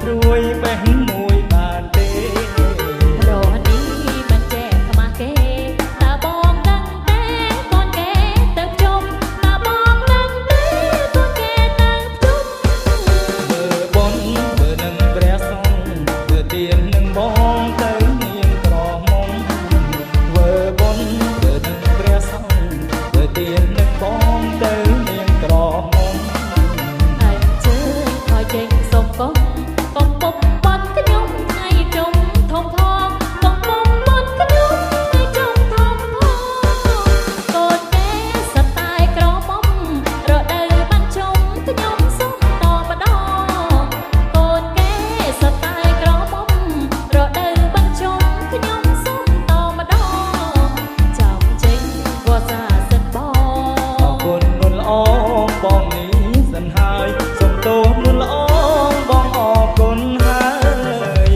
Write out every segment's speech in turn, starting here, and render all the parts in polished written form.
ត្រួយបេះមួយបានទេរនេះមិនចែកខ្មាស់គេតើបងដឹងទេកូនគេទៅជុំតើបងដឹងទេកូនគេទៅជុំធ្វើបុណ្យធ្វើនឹងព្រះសង្ឃធ្វើទាននឹងបងទៅនាងក្រមុំធ្វើបុណ្យធ្វើនឹងព្រះសង្ឃធ្វើទាននឹងបងទៅនាងក្រមុំអញ្ជើញខោចេញសុំកុំពុកបាត់ខ្ញុំថ្ងៃជុំធំផងកុំពុកបាត់ខ្ញុំថ្ងៃជុំធំផងកូនគេសតែក្រមុំរដូវបានជុំខ្ញុំសុំតម្ដងកូនគេសតែក្រមុំរដូវបានជុំខ្ញុំសុំតម្ដងចាំចេញវស្សាសិនបងអរគុណនុនល្អបងនេះសិនហើយសុំទោសនុនល្អបងអរគុណហើយ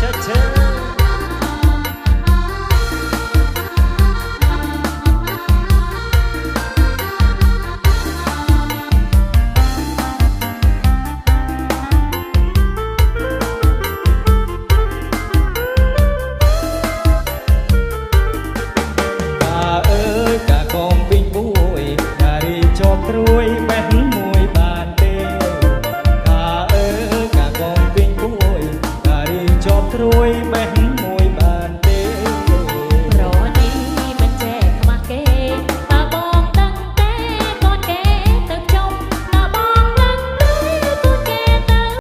ឆេឆេកាកងពីងពួយការីជាប់ត្រួយបេះមួយបានទេកាកងពីងពួយការីជាប់ត្រួយ